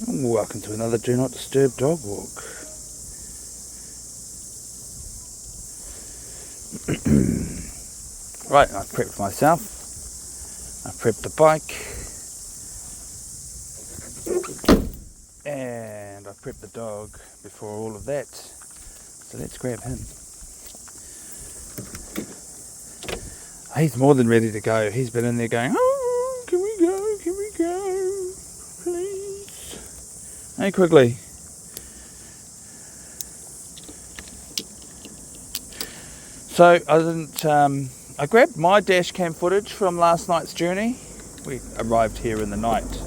Welcome to another Do Not Disturb Dog Walk. Right, I've prepped myself. I've prepped the bike. And I've prepped the dog before all of that. So let's grab him. He's more than ready to go. He's been in there going, oh, can we go, please? Hey, Quigley. So I grabbed my dash cam footage from last night's journey. We arrived here in the night.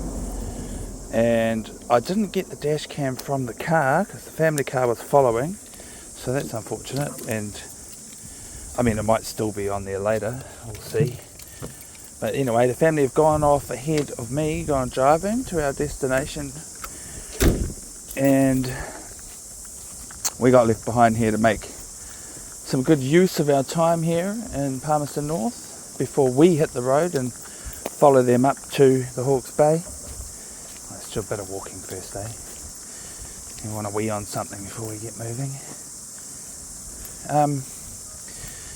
And I didn't get the dash cam from the car because the family car was following. So that's unfortunate. And I mean, it might still be on there later, we'll see. But anyway, the family have gone off ahead of me, gone driving to our destination. And we got left behind here to make some good use of our time here in Palmerston North before we hit the road and follow them up to the Hawke's Bay. Let's do a bit of walking first, eh? We want to wee on something before we get moving.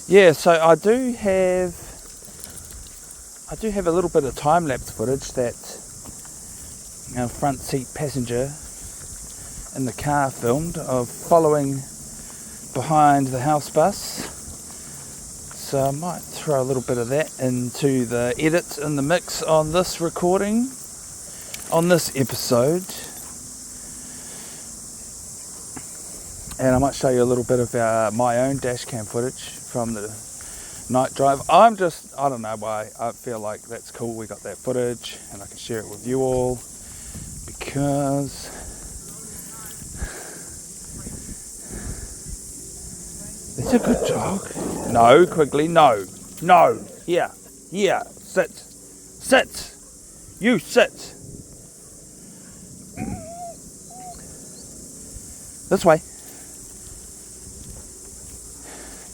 Yeah, so I do have a little bit of time-lapse footage that our front seat passenger in the car filmed of following behind the house bus. So I might throw a little bit of that into the edit in the mix on this recording, on this episode. And I might show you a little bit of my own dash cam footage from the night drive. I don't know why, I feel like that's cool. We got that footage and I can share it with you all because it's a good dog. No, Quigley, no. Here, sit. You sit. This way.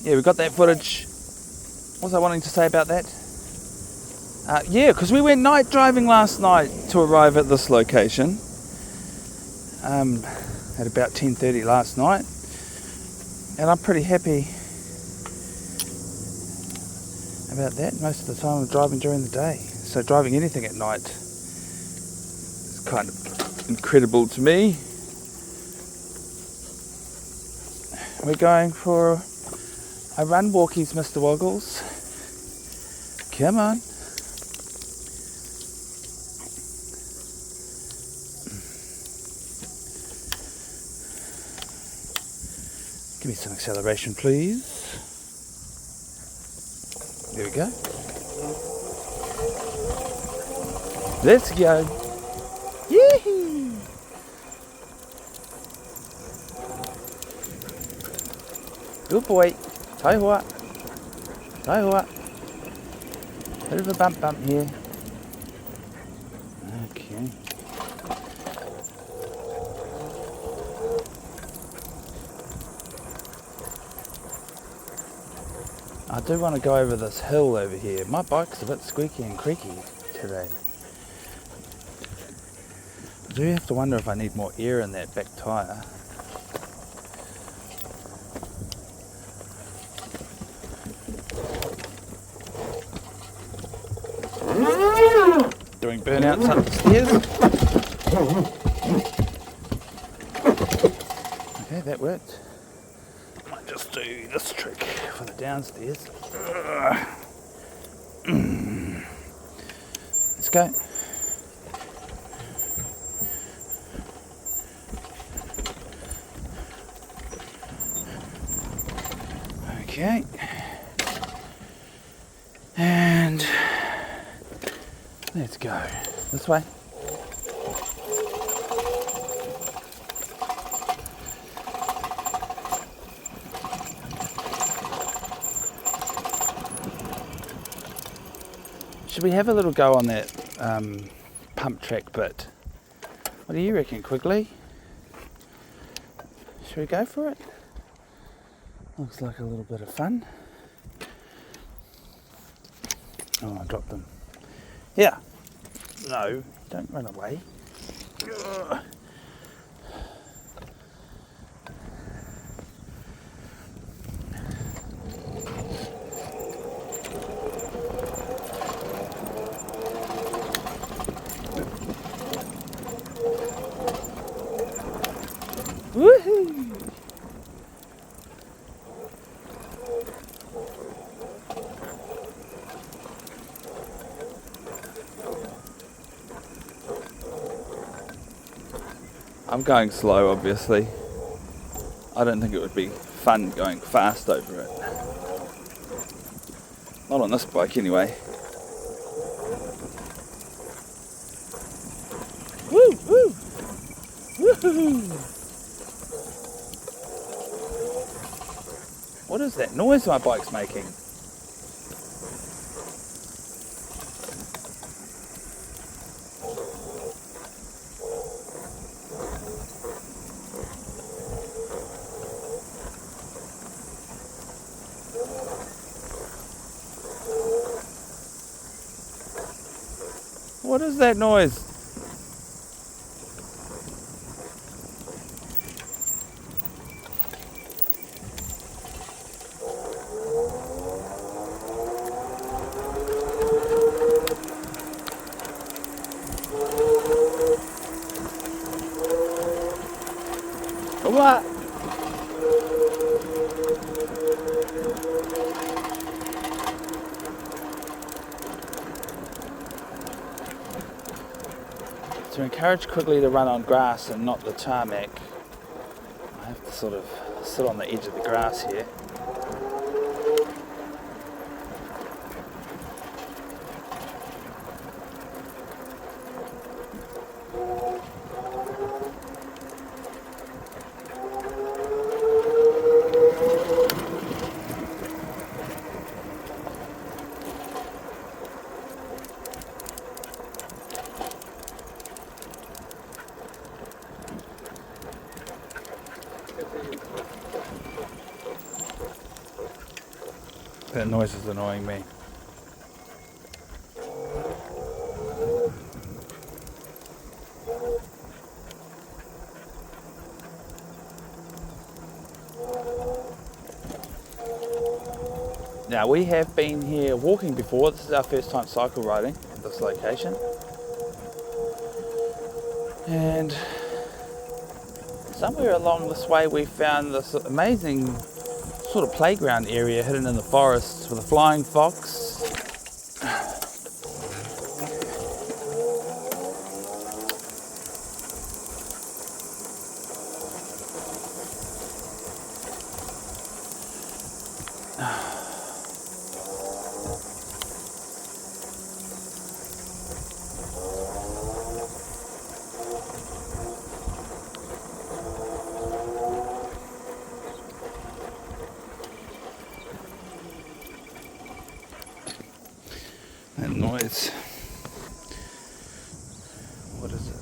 Yeah, we got that footage. What was I wanting to say about that? Yeah, because we went night driving last night to arrive at this location at about 10:30 last night, and I'm pretty happy about that. Most of the time I'm driving during the day, so driving anything at night is kind of incredible to me. We're going for a run walkies, Mr. Woggles. Come on. Give me some acceleration, please. There we go. Let's go. Yee-hee. Good boy. Tyre. Bit of a bump here. Okay. I do want to go over this hill over here. My bike's a bit squeaky and creaky today. I do have to wonder if I need more air in that back tyre. Doing burnouts up the stairs. Okay, that worked. Might just do this trick for the downstairs. Let's go. Okay. And let's go. This way. Should we have a little go on that pump track bit? What do you reckon, Quigley? Should we go for it? Looks like a little bit of fun. Oh, I dropped them. Yeah. No, don't run away. Woohoo! I'm going slow, obviously. I don't think it would be fun going fast over it. Not on this bike, anyway. Woo! Woo! Woohoo! What is that noise my bike's making? What is that noise? What? To encourage Quigley to run on grass and not the tarmac, I have to sort of sit on the edge of the grass here. That noise is annoying me. Now, we have been here walking before. This is our first time cycle riding at this location. And somewhere along this way we found this amazing sort of playground area hidden in the forest with a flying fox. That noise. What is it?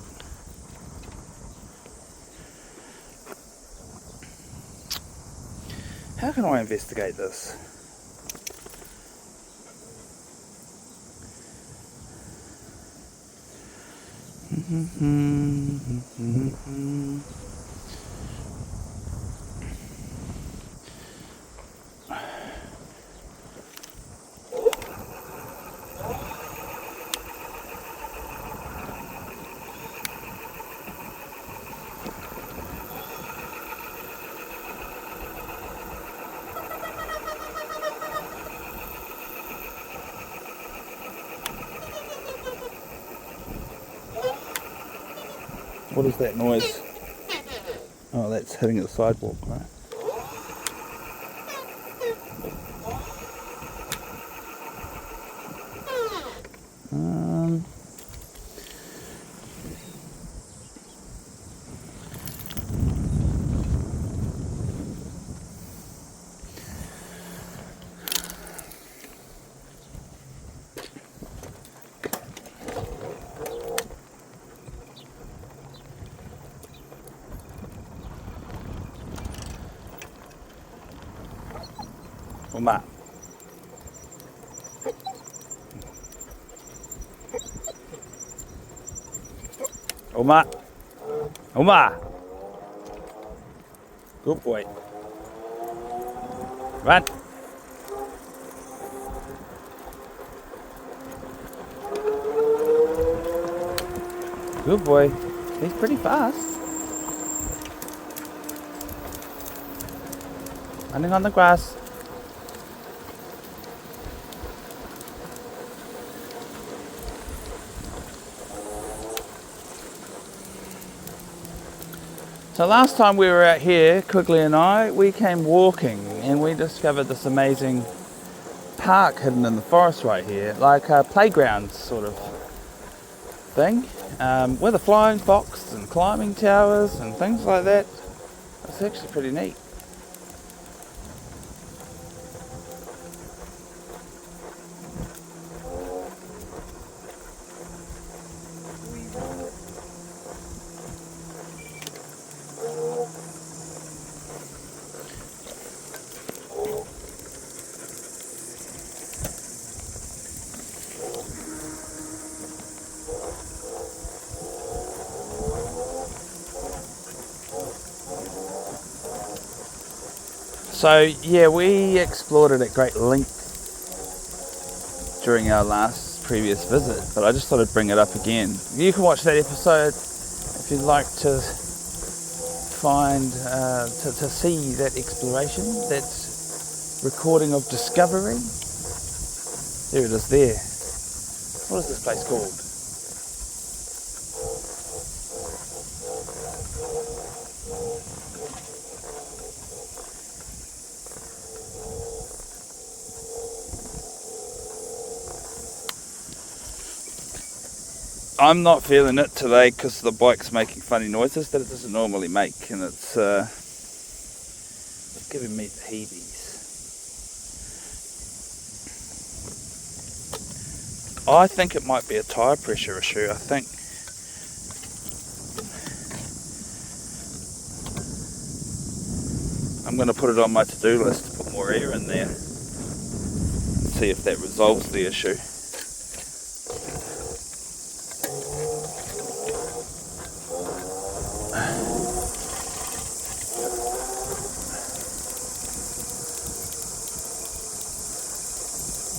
How can I investigate this? What is that noise? Oh, that's hitting the sidewalk, right? Uma. Uma. Uma. Good boy. Run. Good boy. He's pretty fast. Running on the grass. So last time we were out here, Quigley and I, we came walking and we discovered this amazing park hidden in the forest right here, like a playground sort of thing, with a flying fox and climbing towers and things like that. It's actually pretty neat. So yeah, we explored it at great length during our previous visit, but I just thought I'd bring it up again. You can watch that episode if you'd like to find, to see that exploration, that recording of discovery. There it is there. What is this place called? I'm not feeling it today because the bike's making funny noises that it doesn't normally make, and it's giving me the heebies. I think it might be a tyre pressure issue. I think I'm going to put it on my to-do list to put more air in there and see if that resolves the issue.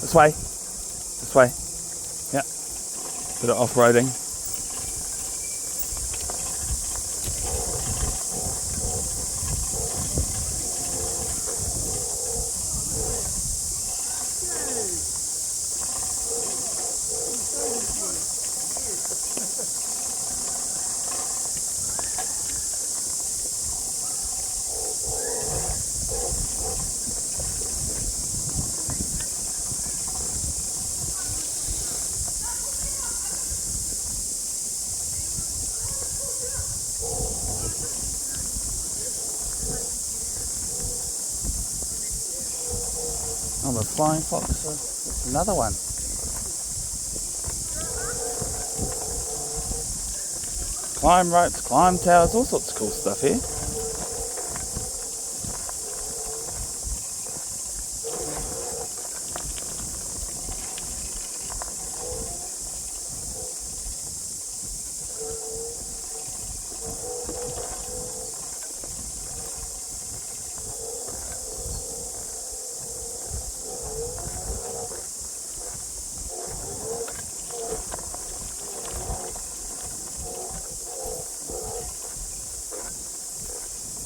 This way. This way. Yeah. Bit of off-roading. Oh, the flying fox. That's another one. Climb ropes, climb towers, all sorts of cool stuff here.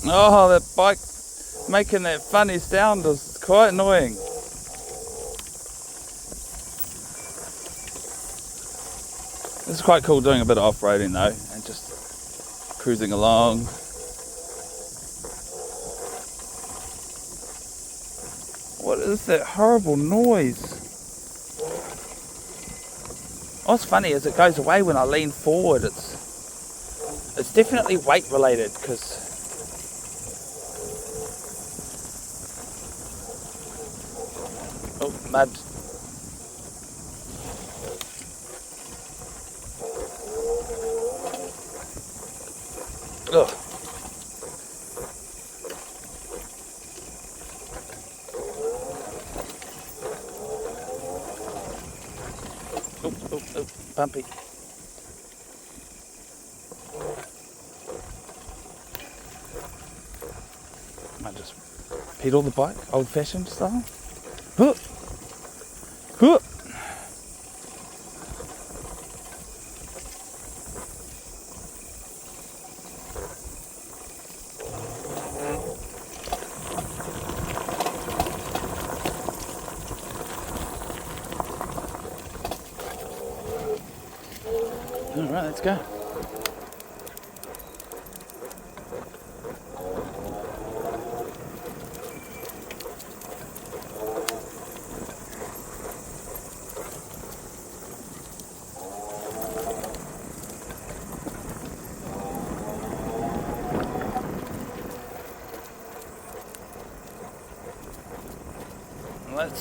Oh, that bike making that funny sound is quite annoying. This is quite cool doing a bit of off-roading though, and just cruising along. What is that horrible noise? What's funny is it goes away when I lean forward. It's definitely weight related because mud. Ugh. Oh, bumpy. Might just pedal the bike, old-fashioned style. Huh. Huh. Alright, let's go.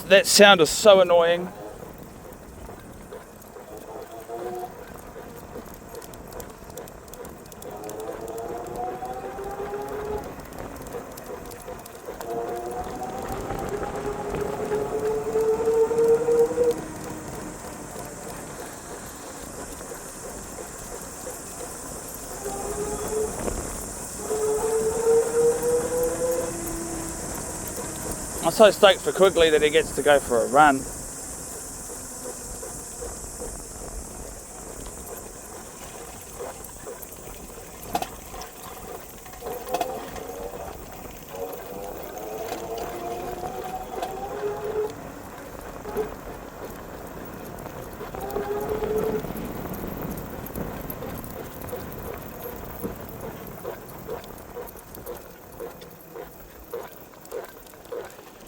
That sound is so annoying. I'm so stoked for Quigley that he gets to go for a run.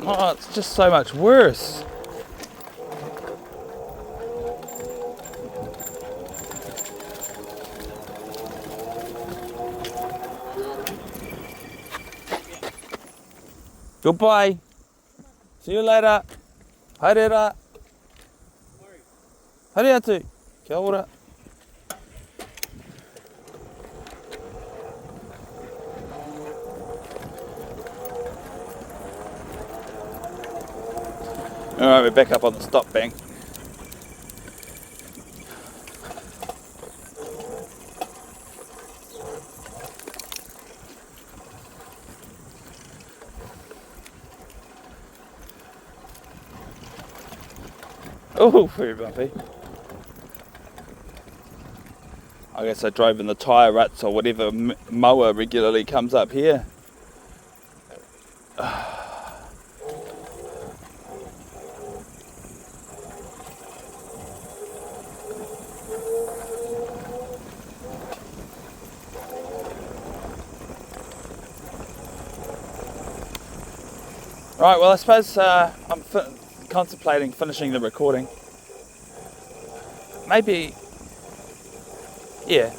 Oh, it's just so much worse. Goodbye. See you later. Haere Haere atu. Kia ora. Alright, we're back up on the stop bank. Oh, very bumpy. I guess I drove in the tyre ruts or whatever mower regularly comes up here. Right, well I suppose I'm contemplating finishing the recording. Maybe, yeah,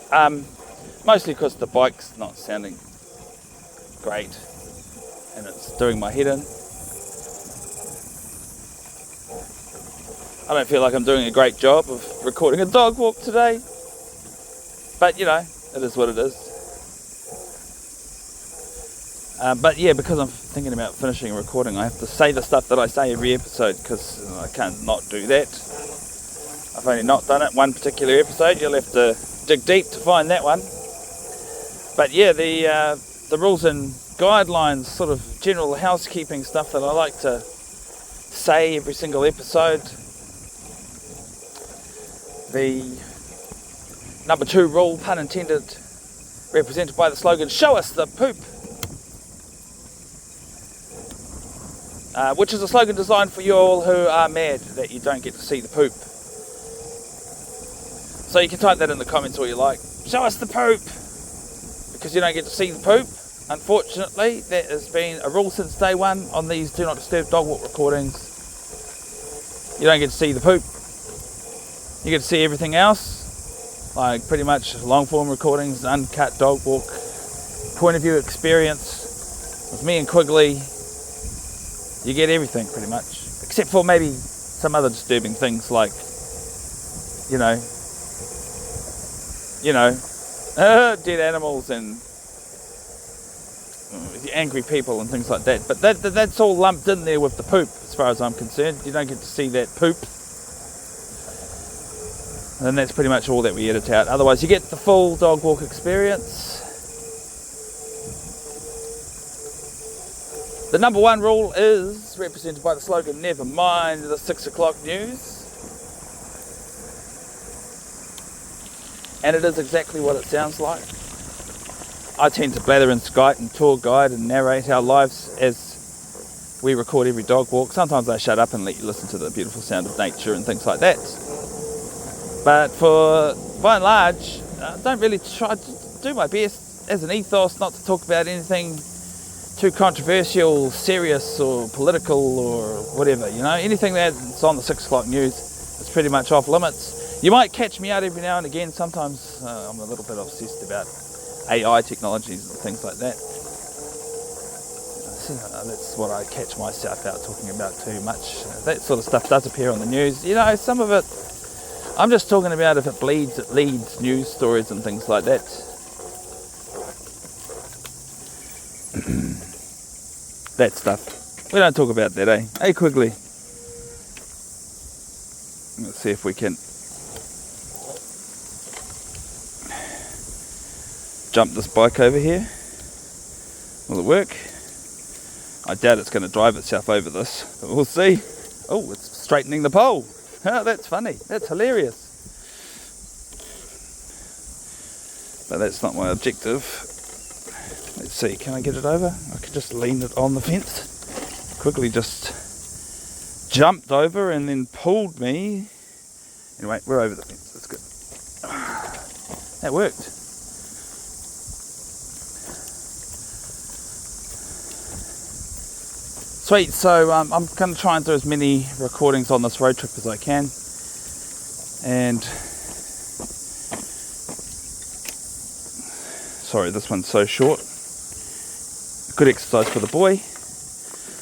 mostly because the bike's not sounding great and it's doing my head in. I don't feel like I'm doing a great job of recording a dog walk today, but you know, it is what it is. But yeah, because I'm thinking about finishing a recording, I have to say the stuff that I say every episode because I can't not do that. I've only not done it one particular episode. You'll have to dig deep to find that one. But yeah, the rules and guidelines, sort of general housekeeping stuff that I like to say every single episode. The number 2 rule, pun intended, represented by the slogan, "Show us the poop." Which is a slogan designed for you all who are mad that you don't get to see the poop. So you can type that in the comments all you like. Show us the poop! Because you don't get to see the poop. Unfortunately, that has been a rule since day one on these Do Not Disturb Dog Walk recordings. You don't get to see the poop. You get to see everything else, like pretty much long form recordings, uncut dog walk, point of view experience with me and Quigley. You get everything pretty much, except for maybe some other disturbing things like, dead animals and angry people and things like that. But that's all lumped in there with the poop, as far as I'm concerned. You don't get to see that poop. And that's pretty much all that we edit out. Otherwise, you get the full dog walk experience. The number 1 rule is represented by the slogan, "Never mind the 6 o'clock news." And it is exactly what it sounds like. I tend to blather and skite and tour guide and narrate our lives as we record every dog walk. Sometimes I shut up and let you listen to the beautiful sound of nature and things like that. But for by and large, I don't really try to do my best as an ethos not to talk about anything too controversial, serious or political or whatever, you know. Anything that's on the 6 o'clock news is pretty much off limits. You might catch me out every now and again. Sometimes I'm a little bit obsessed about AI technologies and things like that. That's what I catch myself out talking about too much. That sort of stuff does appear on the news. You know, some of it, I'm just talking about if it bleeds, it leads, news stories and things like that. That stuff. We don't talk about that, eh? Hey, Quigley. Let's see if we can jump this bike over here. Will it work? I doubt it's going to drive itself over this, but we'll see. Oh, it's straightening the pole. Oh, that's funny. That's hilarious. But that's not my objective. Let's see, can I get it over? I could just lean it on the fence. Quickly just jumped over and then pulled me. Anyway, we're over the fence. That's good. That worked. Sweet, so I'm going to try and do as many recordings on this road trip as I can. And sorry, this one's so short. Good exercise for the boy.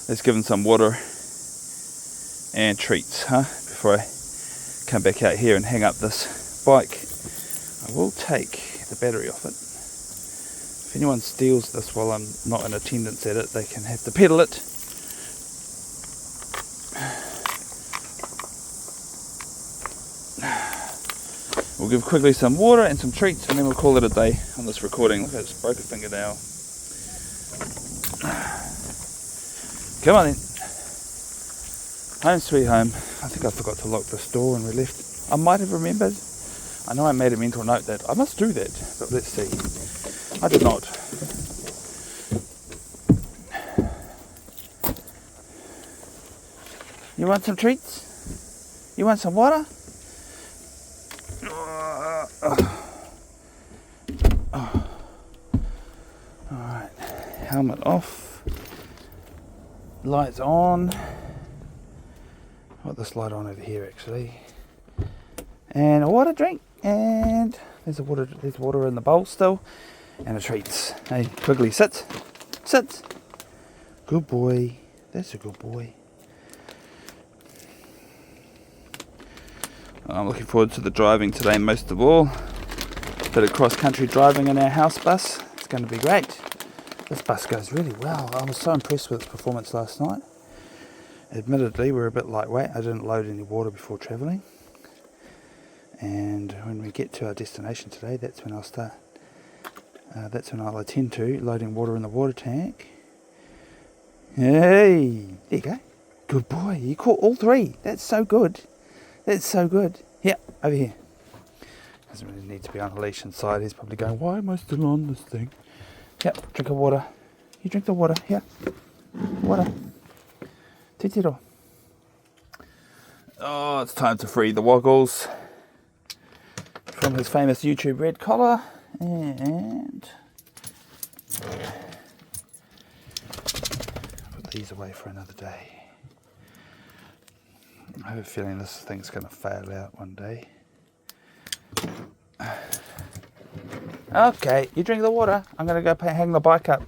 Let's give him some water and treats, before I come back out here and hang up this bike. I will take the battery off it. If anyone steals this while I'm not in attendance at it, they can have to pedal it. We'll give Quigley some water and some treats, and then we'll call it a day on this recording. Look, I just broke a fingernail. Come on then. Home sweet home. I think I forgot to lock this door when we left. I might have remembered. I know I made a mental note that I must do that, but let's see. I did not. You want some treats? You want some water? Alright, helmet off. Lights on. I've got this light on over here actually. And a water drink. And there's water in the bowl still. And a treats. Hey, Quigley, sit. Sit. Good boy. That's a good boy. I'm looking forward to the driving today most of all. Bit of cross-country driving in our house bus. It's going to be great. This bus goes really well. I was so impressed with its performance last night. Admittedly, we're a bit lightweight. I didn't load any water before travelling. And when we get to our destination today, that's when I'll start. That's when I'll attend to loading water in the water tank. Hey, there you go. Good boy. You caught all three. That's so good. That's so good. Yeah, over here. Doesn't really need to be on a leash inside. He's probably going, why am I still on this thing? Yep, drink of water. You drink the water. Here. Water. Titiro. Oh, it's time to free the Woggles from his famous YouTube red collar. And put these away for another day. I have a feeling this thing's going to fail out one day. Okay, you drink the water. I'm going to go hang the bike up.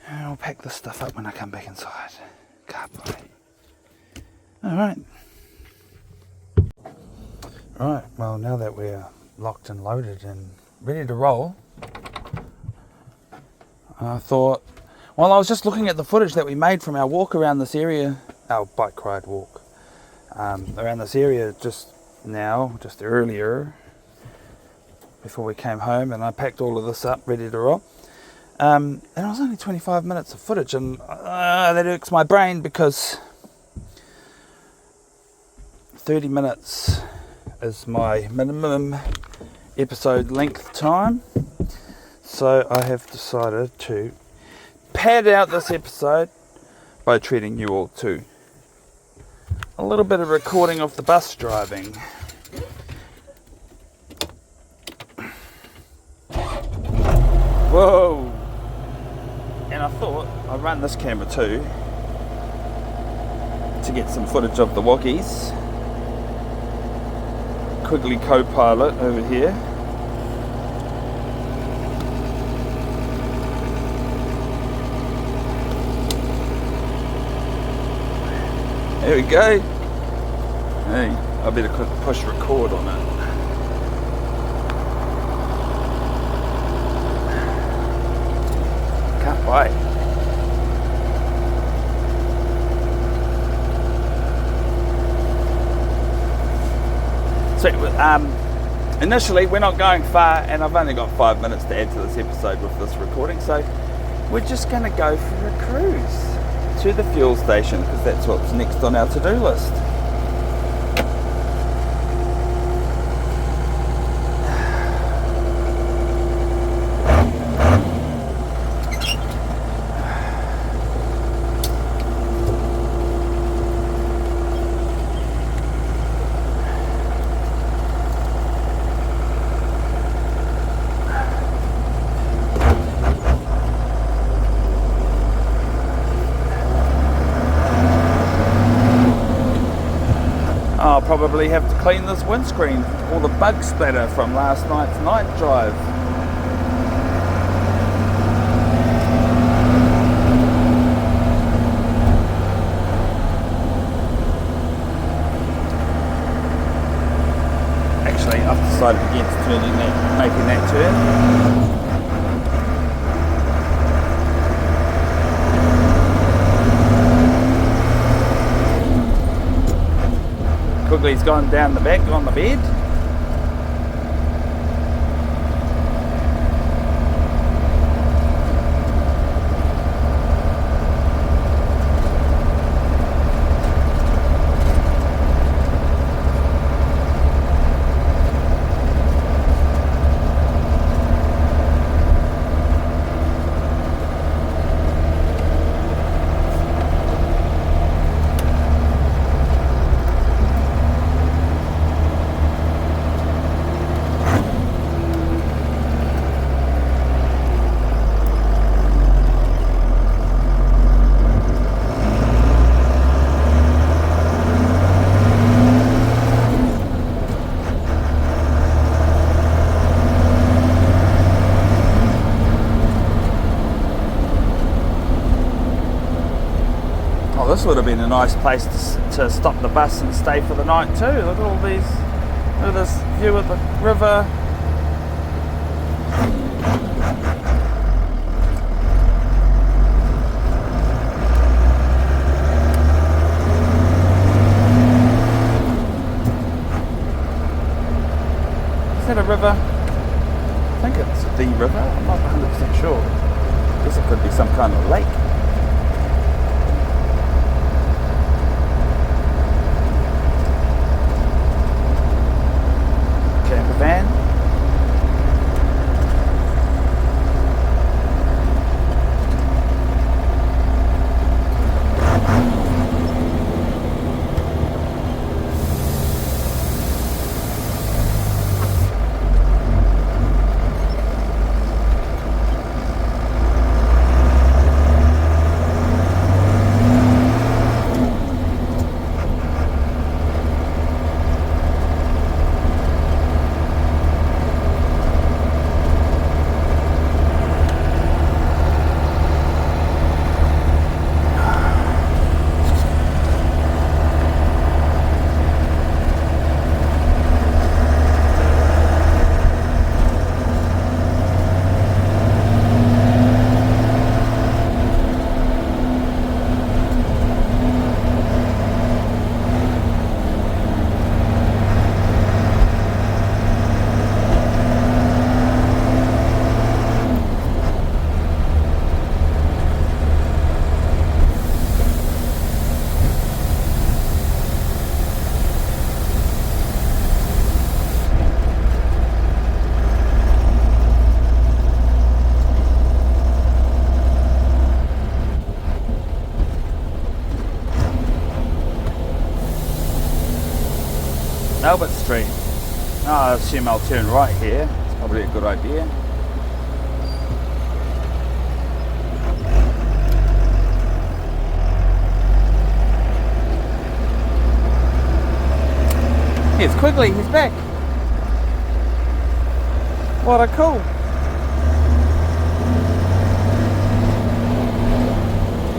And I'll pack this stuff up when I come back inside. God boy. Alright. Right, well now that we're locked and loaded and ready to roll, I thought, well, I was just looking at the footage that we made from our walk around this area, our bike ride walk, around this area just earlier, before we came home, and I packed all of this up, ready to roll. And it was only 25 minutes of footage, and that irks my brain because 30 minutes is my minimum episode length time. So I have decided to pad out this episode by treating you all to a little bit of recording of the bus driving. Whoa! And I thought I'd run this camera too to get some footage of the woggies. Quigley co-pilot over here. There we go. Hey, I better push record on it. Can't wait. So, initially we're not going far, and I've only got 5 minutes to add to this episode with this recording, so we're just going to go for a cruise to the fuel station, because that's what's next on our to-do list. I'll probably have to clean this windscreen, all the bug splatter from last night's night drive. Actually, I've decided against making that turn. Quigley's gone down the back on the bed. This would have been a nice place to stop the bus and stay for the night too. Look at all these, look at this view of the river. Is that a river? I think it's the river, I'm not 100% sure. I guess it could be some kind of lake. Van. Albert Street. I assume I'll turn right here. It's probably a good idea. Here's Quigley, he's back. What a cool.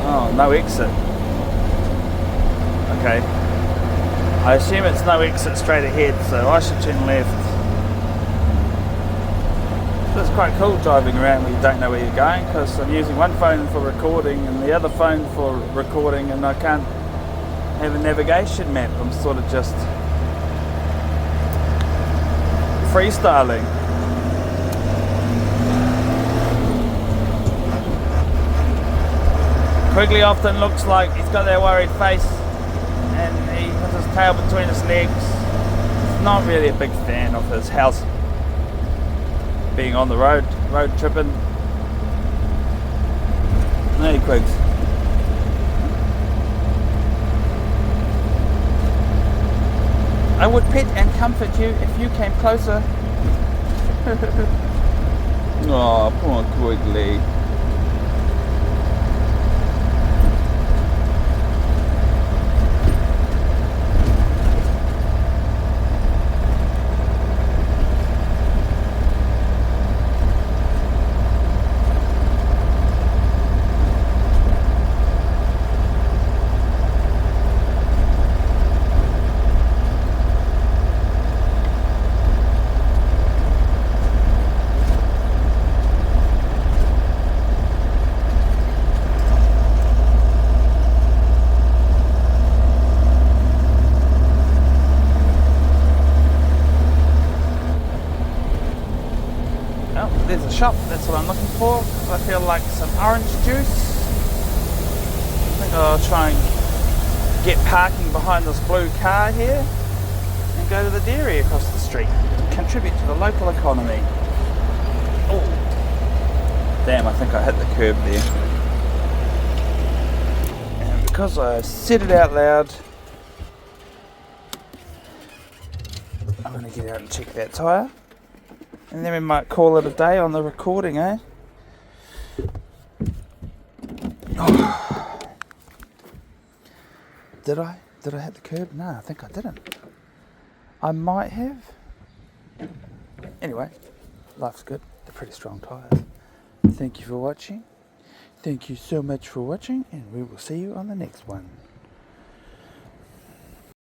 Oh, no exit. Okay. I assume it's no exit straight ahead, so I should turn left. It's quite cool driving around when you don't know where you're going, because I'm using one phone for recording and the other phone for recording, and I can't have a navigation map. I'm sort of just freestyling. Quigley often looks like he's got that worried face and he has his tail between his legs. He's not really a big fan of his house being on the road tripping. Hey, Quigs. I would pet and comfort you if you came closer. Oh, poor Quigley. There's a shop, that's what I'm looking for. I feel like some orange juice. I think I'll try and get parking behind this blue car here and go to the dairy across the street. Contribute to the local economy. Oh, damn, I think I hit the curb there. And because I said it out loud, I'm going to get out and check that tyre. And then we might call it a day on the recording, eh? Oh. Did I hit the curb? No, I think I didn't. I might have. Anyway, life's good. They're pretty strong tyres. Thank you for watching. Thank you so much for watching, and we will see you on the next one.